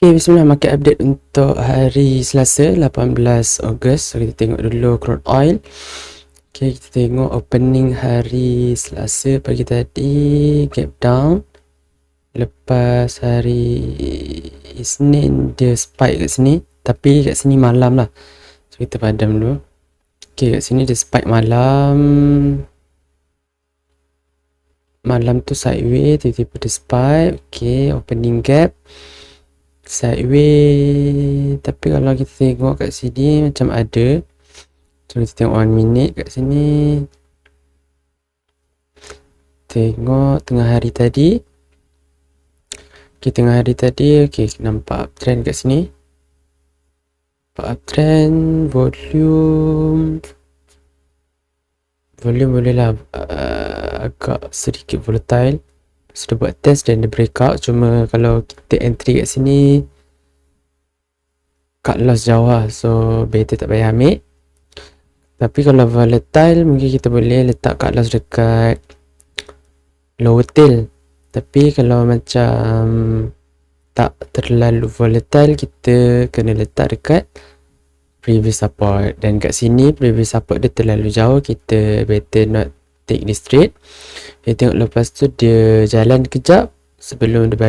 Okay, bismillah, market update untuk hari Selasa 18 Ogos. So kita tengok dulu crude oil. Okay, kita tengok opening hari Selasa pagi tadi, gap down. Lepas hari Isnin dia spike kat sini, tapi kat sini malam lah. So kita padam dulu. Okay, kat sini dia spike malam. Malam tu sideways, tiba-tiba dia spike. Okay, opening gap sideways, tapi kalau kita tengok kat sini macam ada. So kita tengok 1 minute kat sini. Tengok tengah hari tadi. Okay, tengah hari tadi, okay, nampak uptrend kat sini. Nampak uptrend, volume boleh lah agak sedikit volatile. Sudah buat test dan dia breakout. Cuma kalau kita entry kat sini, cut loss jauh lah, so better tak payah ambil. Tapi kalau volatile, mungkin kita boleh letak cut loss dekat lower tail. Tapi kalau macam tak terlalu volatile, kita kena letak dekat previous support. Dan kat sini previous support dia terlalu jauh, kita better not take this trade. Kita tengok lepas tu dia jalan kejap sebelum dia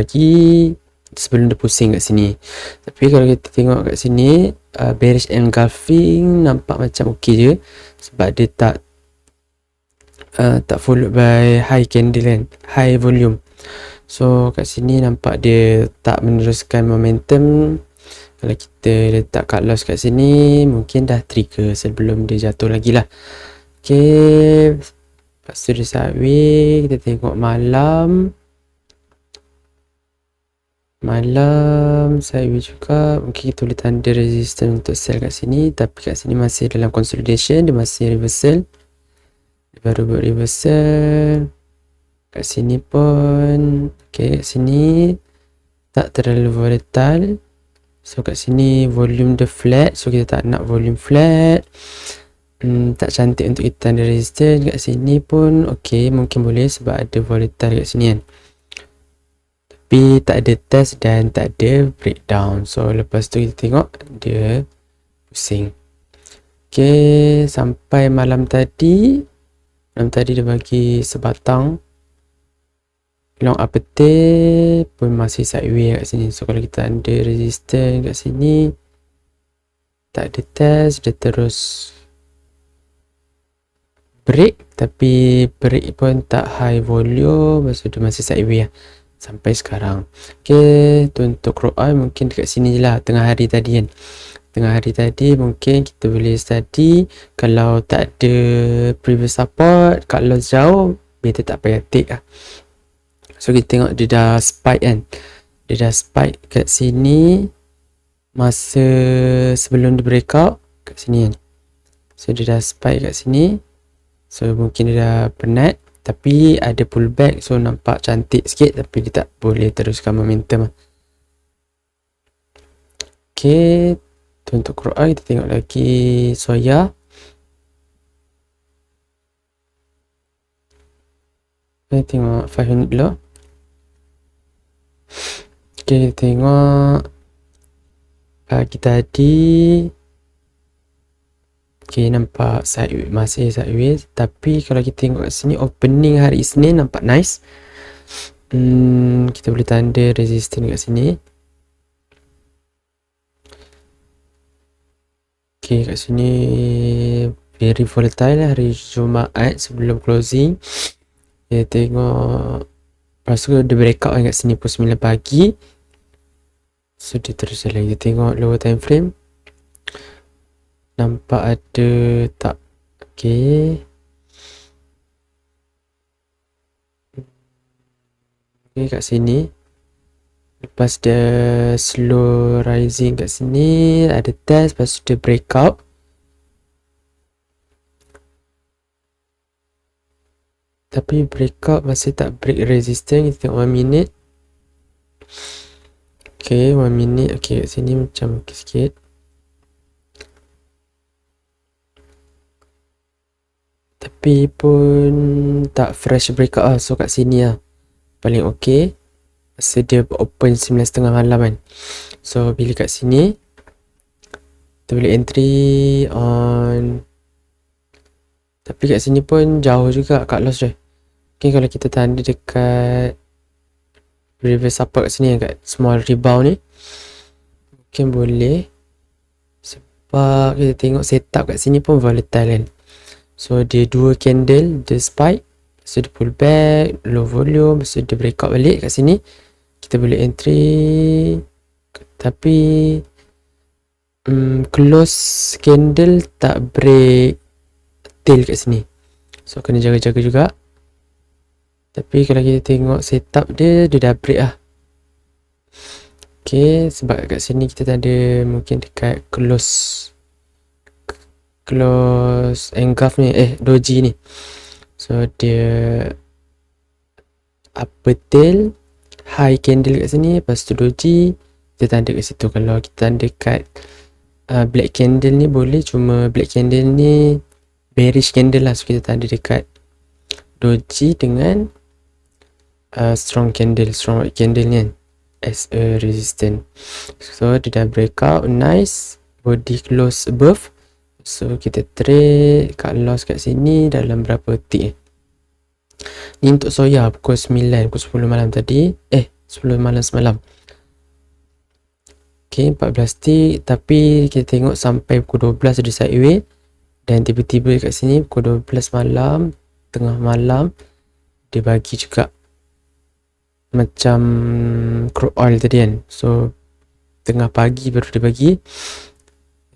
pusing kat sini. Tapi kalau kita tengok kat sini, bearish engulfing nampak macam okey je, sebab dia tak followed by high candle kan, high volume. So kat sini nampak dia tak meneruskan momentum. Kalau kita letak cut loss kat sini, mungkin dah trigger sebelum dia jatuh lagi lah. Okay, lepas tu dia sideways. Kita tengok malam sideways juga. Mungkin kita boleh tanda resistance untuk sell kat sini, tapi kat sini masih dalam consolidation. Dia masih reversal, dia baru buat reversal. Kat sini pun okay, kat sini tak terlalu volatile. So kat sini volume dia flat, so kita tak nak volume flat. Tak cantik untuk kita tanda resistance. Kat sini pun okay, mungkin boleh sebab ada volatile kat sini kan, tapi tak ada test dan tak ada breakdown. So lepas tu kita tengok dia pusing. Okay, sampai malam tadi dia bagi sebatang long upper pun masih sideways kat sini. So kalau kita ada resistance kat sini, tak ada test, dia terus break, tapi break pun tak high volume. Lepas tu dia masih sideways sampai sekarang. Okay, tu untuk crude oil mungkin dekat sini je lah. Tengah hari tadi kan, tengah hari tadi mungkin kita boleh study. Kalau tak ada previous support, cut loss jauh, better tak payah take lah. So kita tengok dia dah spike kan, dia dah spike kat sini masa sebelum dia breakout kat sini kan. So dia dah spike kat sini, so mungkin dia dah penat, tapi ada pullback, so nampak cantik sikit, tapi dia tak boleh teruskan momentum. Okay, tu untuk crude oil. Kita tengok lagi soya. Kita tengok 5 minute dulu. Okay, kita tengok pagi tadi. Okay, nampak sideways, masih sideways. Tapi kalau kita tengok kat sini, opening hari Isnin nampak nice. Kita boleh tanda resistance kat sini. Okay, kat sini very volatile lah hari Jumaat sebelum closing. Kita tengok lepas tu dia breakout kan kat sini pukul 9 pagi. So dia terus jalan. Kita tengok lower time frame, nampak ada tak okay. Okay, kat sini lepas dia slow rising kat sini, ada test, lepas tu dia breakout. Tapi breakout masih tak break resistance. Kita tengok 1 minute. Okay, 1 minute. Okay, kat sini macam okay sikit. Tapi pun tak fresh breakout lah. So kat sini lah paling okay. Masa dia open 9.30 malam kan. So bila kat sini kita boleh entry on, tapi kat sini pun jauh juga cut loss je. Okay, kalau kita tanda dekat reverse support kat sini, kat small rebound ni, mungkin boleh, sebab kita tengok setup kat sini pun volatile kan. So dia 2 candle, dia spike, lepas tu dia pull back, low volume, lepas tu dia breakout balik kat sini, kita boleh entry. Tapi close candle tak break tail kat sini, so kena jaga-jaga juga. Tapi kalau kita tengok setup dia dah break lah. Okay, sebab kat sini kita tak ada, mungkin dekat close engulf ni, doji ni. So dia upper tail, high candle kat sini, lepas tu doji, kita tanda kat situ. Kalau kita tanda kat black candle ni boleh, cuma black candle ni bearish candle lah, so kita tanda dekat doji dengan strong white candle ni kan, as a resistance. So dia dah breakout, nice, body close above. So kita trade cut loss kat sini dalam berapa tick ni untuk soya pukul 9, pukul 10 malam tadi, 10 malam semalam. Okay, 14 tick, tapi kita tengok sampai pukul 12 ada sideway, dan tiba-tiba kat sini pukul 12 malam, tengah malam, dia bagi juga macam crude oil tadi kan. So tengah pagi baru dia bagi.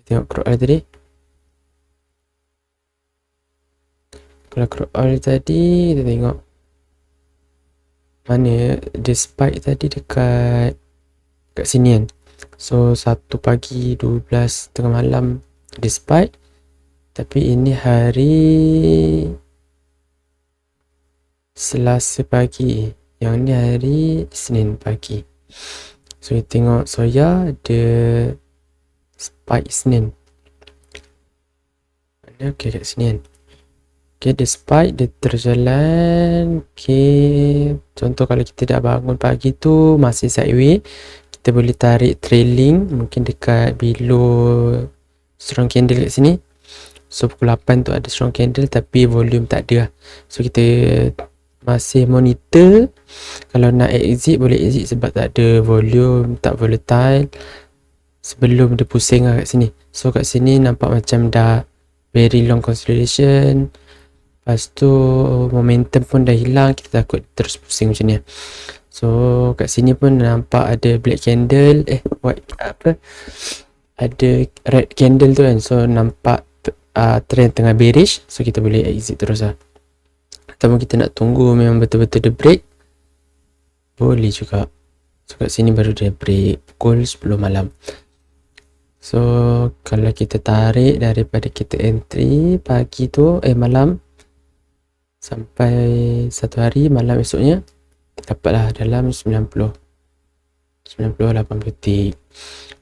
Tengok crude oil tadi. Kalau crude oil tadi, kita tengok mana dia spike tadi dekat sini kan. So 1 pagi, 12 tengah malam dia spike. Tapi ini hari Selasa pagi, yang ni hari Senin pagi. So kita tengok soya dia spike Senin. Mana okay kat sini kan. Okay, dia spike, dia terjalan. Okay, contoh kalau kita dah bangun pagi tu masih sideway, kita boleh tarik trailing mungkin dekat below strong candle kat sini. So pukul 8 tu ada strong candle tapi volume tak ada. So kita masih monitor, kalau nak exit boleh exit sebab tak ada volume, tak volatile, sebelum dia pusing lah kat sini. So kat sini nampak macam dah very long consolidation, lepas tu momentum pun dah hilang, kita takut terus pusing macam ni. So kat sini pun nampak ada black candle, ada red candle tu kan. So nampak trend tengah bearish, so kita boleh exit terus lah. Ataupun kita nak tunggu memang betul-betul dia break, boleh juga. So kat sini baru dia break pukul 10 malam. So kalau kita tarik daripada kita entry pagi tu, malam, sampai satu hari malam esoknya, dapatlah dalam 90 80 tick.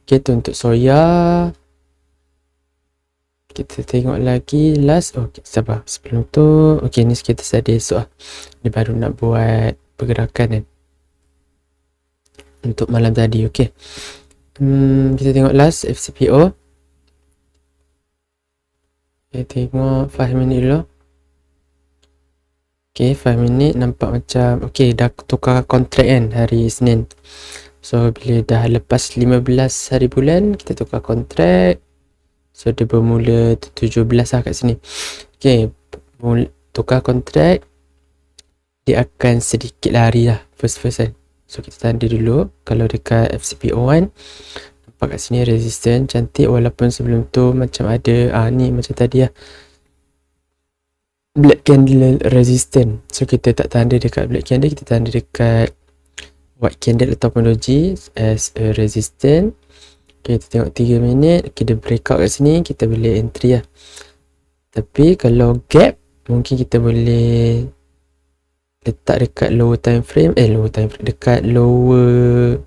Okay, tu untuk soya. Kita tengok lagi last. Okay, sabar. Sebelum tu, okay, ni kita ada esok lah. Dia baru nak buat pergerakan kan untuk malam tadi. Okay, kita tengok last FCPO. Okay, tengok 5 minit dulu. Okay, 5 minit nampak macam okay, dah tukar kontrak kan hari Senin. So bila dah lepas 15 hari bulan, kita tukar kontrak. So dia bermula 17 lah kat sini. Okay, tukar kontrak, dia akan sedikit lari lah first kan. So kita tanda dulu. Kalau dekat FCPO1 nampak kat sini resistance cantik, walaupun sebelum tu macam ada ni macam tadi lah, black candle resistance. So kita tak tanda dekat black candle, kita tanda dekat white candle ataupun doji as a resistance. Okay, kita tengok 3 minit. Okay, dia breakout kat sini, kita boleh entry lah. Tapi kalau gap, mungkin kita boleh letak dekat lower time frame, dekat lower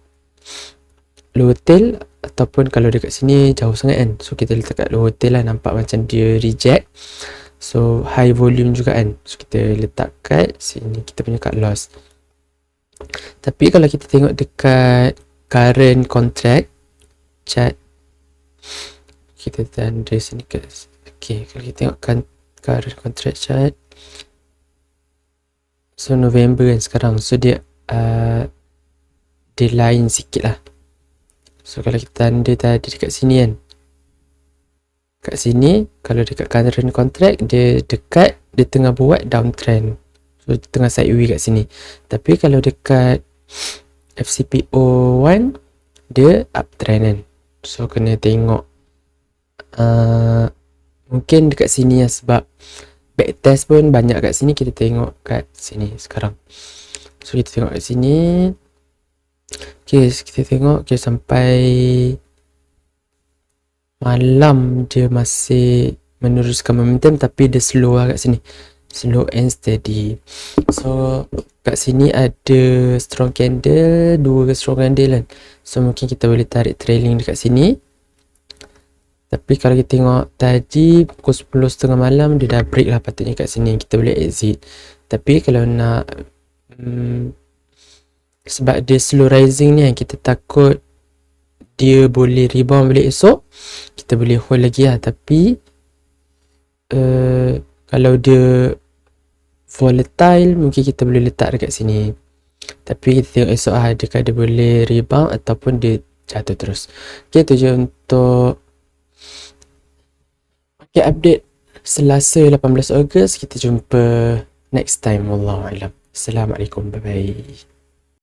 tail, ataupun kalau dekat sini jauh sangat kan. So kita letak kat lower tail lah, nampak macam dia reject. So high volume juga kan. So kita letak kat sini, kita punya cut loss. Tapi kalau kita tengok dekat current contract, chart. Kita tanda sini kat. Okay, kalau kita tengokkan current contract chart, so November kan sekarang, so dia lain sikit lah. So kalau kita tanda tadi dekat sini kan, kat sini kalau dekat current contract dia dekat, dia tengah buat downtrend, so dia tengah sideways kat sini. Tapi kalau dekat FCPO1 dia uptrend kan, so kena tengok mungkin dekat sini lah, sebab backtest pun banyak kat sini. Kita tengok kat sini sekarang, so kita tengok kat sini. Okay, kita tengok sampai malam dia masih meneruskan momentum, tapi dia slow lah kat sini, slow and steady. So kat sini ada strong candle, 2 strong candle kan, so mungkin kita boleh tarik trailing dekat sini. Tapi kalau kita tengok tadi pukul 10.30 malam dia dah break lah, patutnya kat sini kita boleh exit. Tapi kalau nak sebab dia slow rising ni, kita takut dia boleh rebound balik esok, kita boleh hold lagi lah. Tapi kalau dia volatile mungkin kita boleh letak dekat sini. Tapi kita tengok esok lah, adakah dia boleh rebound ataupun dia jatuh terus. Okay, tu je untuk update Selasa 18 Ogos. Kita jumpa next time. Wallahualam. Assalamualaikum. Bye bye.